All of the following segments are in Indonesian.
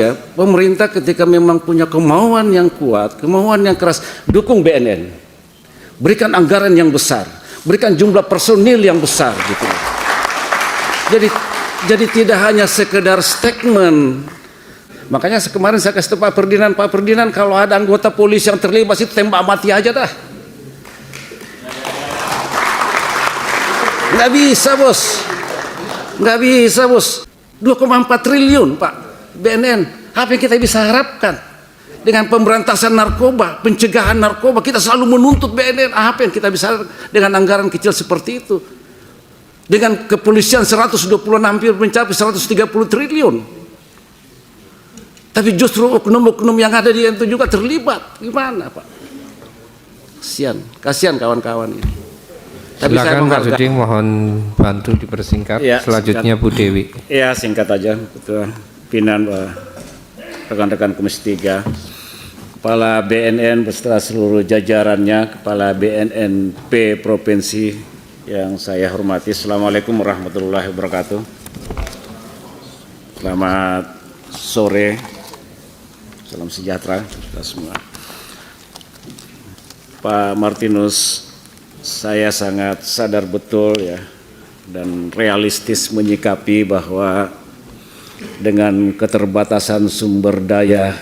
Ya, pemerintah ketika memang punya kemauan yang kuat, kemauan yang keras, dukung BNN, berikan anggaran yang besar, berikan jumlah personil yang besar gitu. Jadi tidak hanya sekedar statement. Makanya kemarin saya kasih tahu Pak Ferdinand, kalau ada anggota polisi yang terlibat itu tembak mati aja dah. Nggak bisa bos, nggak bisa bos. 2,4 triliun Pak BNN, apa yang kita bisa harapkan dengan pemberantasan narkoba, pencegahan narkoba? Kita selalu menuntut BNN, apa yang kita bisa harapkan dengan anggaran kecil seperti itu? Dengan kepolisian 120 hampir mencapai 130 triliun. Tapi justru oknum-oknum yang ada di itu juga terlibat. Gimana Pak? Kasihan kawan-kawan ini. Tapi silakan Pak Suding, mohon bantu dipersingkat. Ya, selanjutnya singkat. Bu Dewi. Ya, singkat aja. Ketua Pimpinan, rekan-rekan Komisi 3, Kepala BNN beserta seluruh jajarannya, Kepala BNNP Provinsi yang saya hormati. Assalamualaikum warahmatullahi wabarakatuh. Selamat sore, salam sejahtera kita semua. Pak Martinus, saya sangat sadar betul ya dan realistis menyikapi bahwa dengan keterbatasan sumber daya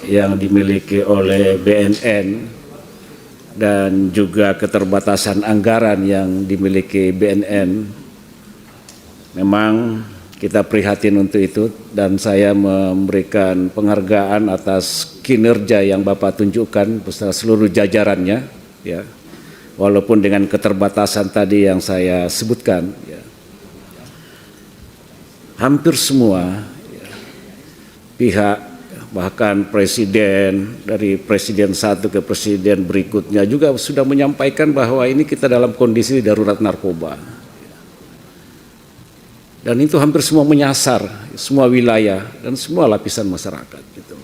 yang dimiliki oleh BNN dan juga keterbatasan anggaran yang dimiliki BNN, memang kita prihatin untuk itu, dan saya memberikan penghargaan atas kinerja yang Bapak tunjukkan beserta seluruh jajarannya ya. Walaupun dengan keterbatasan tadi yang saya sebutkan, ya, hampir semua ya, pihak, bahkan presiden, dari presiden satu ke presiden berikutnya juga sudah menyampaikan bahwa ini kita dalam kondisi darurat narkoba. Dan itu hampir semua menyasar semua wilayah dan semua lapisan masyarakat. Gitu.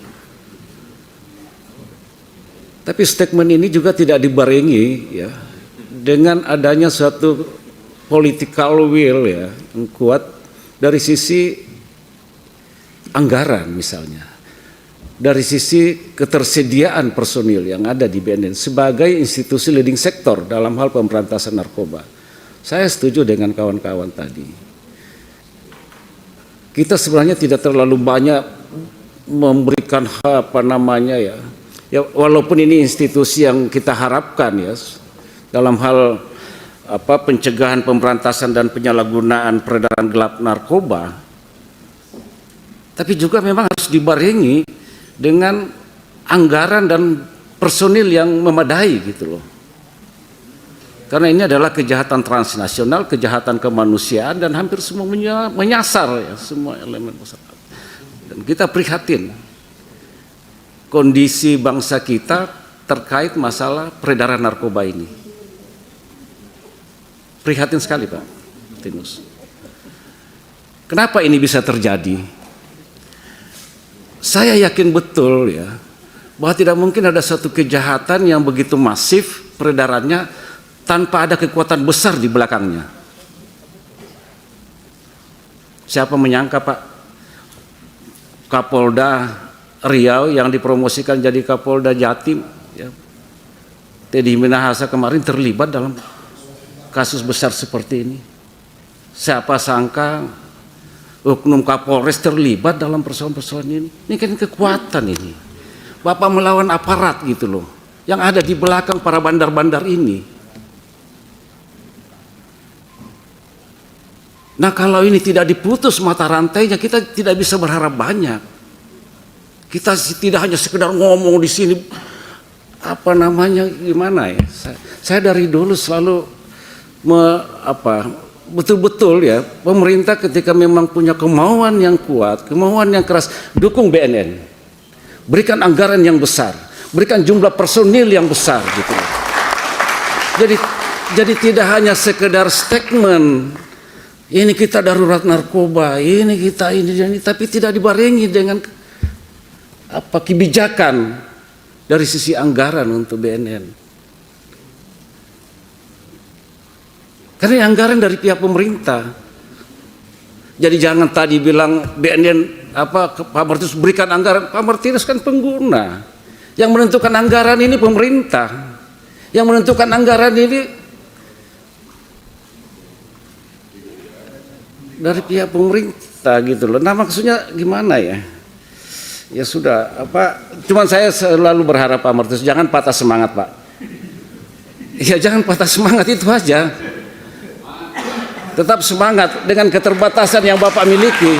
Tapi statement ini juga tidak dibarengi ya dengan adanya suatu political will ya yang kuat dari sisi anggaran misalnya, dari sisi ketersediaan personil yang ada di BNN sebagai institusi leading sektor dalam hal pemberantasan narkoba. Saya setuju dengan kawan-kawan tadi. Kita sebenarnya tidak terlalu banyak memberikan apa namanya ya, walaupun ini institusi yang kita harapkan ya dalam hal pencegahan, pemberantasan dan penyalahgunaan peredaran gelap narkoba, tapi juga memang harus dibarengi dengan anggaran dan personil yang memadai gitu loh. Karena ini adalah kejahatan transnasional, kejahatan kemanusiaan, dan hampir semua menyasar ya semua elemen masyarakat. Dan kita prihatin kondisi bangsa kita terkait masalah peredaran narkoba ini. Prihatin sekali Pak Tinus. Kenapa ini bisa terjadi? Saya yakin betul ya bahwa tidak mungkin ada satu kejahatan yang begitu masif peredarannya tanpa ada kekuatan besar di belakangnya. Siapa menyangka Pak Kapolda Riau yang dipromosikan jadi Kapolda Jatim ya, Teddy Minahasa kemarin terlibat dalam kasus besar seperti ini. Siapa sangka oknum Kapolres terlibat dalam persoalan-persoalan ini. Ini kan kekuatan ini. Bapak melawan aparat gitu loh, yang ada di belakang para bandar-bandar ini. Nah kalau ini tidak diputus mata rantainya, kita tidak bisa berharap banyak. Kita tidak hanya sekedar ngomong di sini, apa namanya, gimana ya. Saya dari dulu selalu betul-betul ya, pemerintah ketika memang punya kemauan yang kuat, kemauan yang keras, dukung BNN. Berikan anggaran yang besar, berikan jumlah personil yang besar gitu. Jadi tidak hanya sekedar statement, ini kita darurat narkoba, ini kita ini, tapi tidak dibarengi dengan kebijakan dari sisi anggaran untuk BNN. Karena anggaran dari pihak pemerintah Jadi jangan tadi bilang BNN Pak Martinus berikan anggaran. Pak Martinus kan pengguna. Yang menentukan anggaran ini pemerintah. Yang menentukan anggaran ini dari pihak pemerintah gitu loh. Nah maksudnya gimana ya? Ya sudah, cuman saya selalu berharap Pak Martinus jangan patah semangat, Pak. Ya jangan patah semangat, itu aja. Tetap semangat dengan keterbatasan yang Bapak miliki.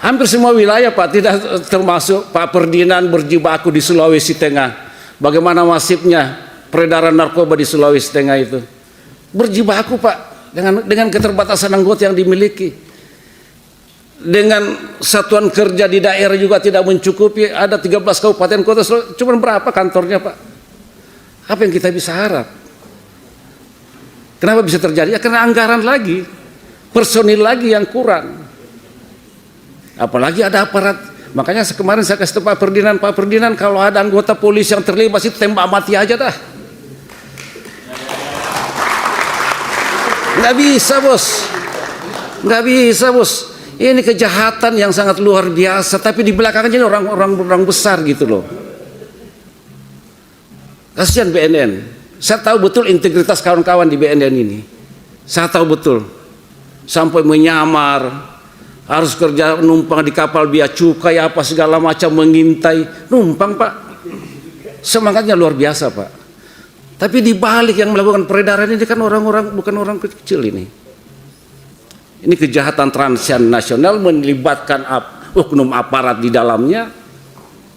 Hampir semua wilayah, Pak, tidak termasuk Pak Ferdinand berjibaku di Sulawesi Tengah. Bagaimana masifnya peredaran narkoba di Sulawesi Tengah itu. Berjibaku, Pak, dengan keterbatasan anggota yang dimiliki. Dengan satuan kerja di daerah juga tidak mencukupi. Ada 13 kabupaten kota, cuma berapa kantornya, Pak? Apa yang kita bisa harap? Kenapa bisa terjadi? Ya karena anggaran lagi, personil lagi yang kurang. Apalagi ada aparat. Makanya kemarin saya kasih tahu Pak Ferdinand kalau ada anggota polisi yang terlibat itu tembak mati aja dah. Nggak bisa, Bos. Nggak bisa, Bos. Ini kejahatan yang sangat luar biasa, tapi di belakangnya orang-orang besar gitu loh. Kasihan BNN. Saya tahu betul integritas kawan-kawan di BNN ini. Saya tahu betul. Sampai menyamar, harus kerja numpang di kapal bea cukai apa segala macam, mengintai, numpang, Pak. Semangatnya luar biasa, Pak. Tapi di balik yang melakukan peredaran ini kan orang-orang, bukan orang kecil ini. Ini kejahatan transnasional melibatkan oknum aparat di dalamnya.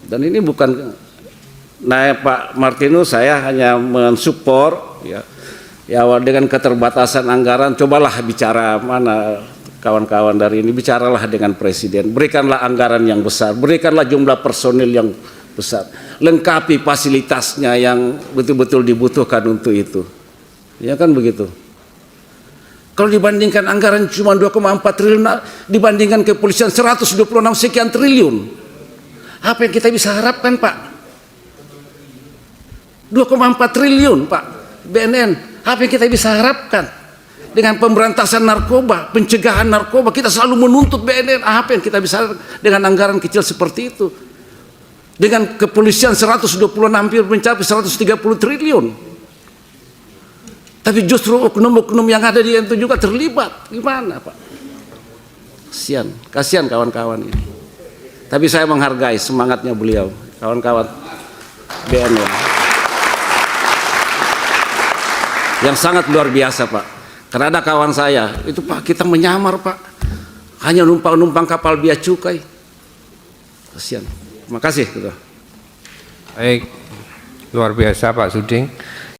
Dan ini bukan, nah Pak Martinus saya hanya mensupport ya dengan keterbatasan anggaran. Cobalah bicara mana kawan-kawan dari ini, bicaralah dengan Presiden, berikanlah anggaran yang besar, berikanlah jumlah personil yang besar, lengkapi fasilitasnya yang betul-betul dibutuhkan untuk itu. Ya kan begitu. Kalau dibandingkan anggaran cuma 2,4 triliun dibandingkan kepolisian 126 sekian triliun. Apa yang kita bisa harapkan, Pak? 2,4 triliun, Pak. BNN, apa yang kita bisa harapkan? Dengan pemberantasan narkoba, pencegahan narkoba, kita selalu menuntut BNN. Apa yang kita bisa harapkan dengan anggaran kecil seperti itu? Dengan kepolisian 120 hampir mencapai 130 triliun. Tapi justru oknum-oknum yang ada di itu juga terlibat. Gimana, Pak? Kasihan kawan-kawan ini. Tapi saya menghargai semangatnya beliau, kawan-kawan BNN. Yang sangat luar biasa, Pak. Karena ada kawan saya, itu Pak, kita menyamar, Pak. Hanya numpang-numpang kapal bea cukai. Kasihan. Terima kasih. Baik, luar biasa Pak Suding.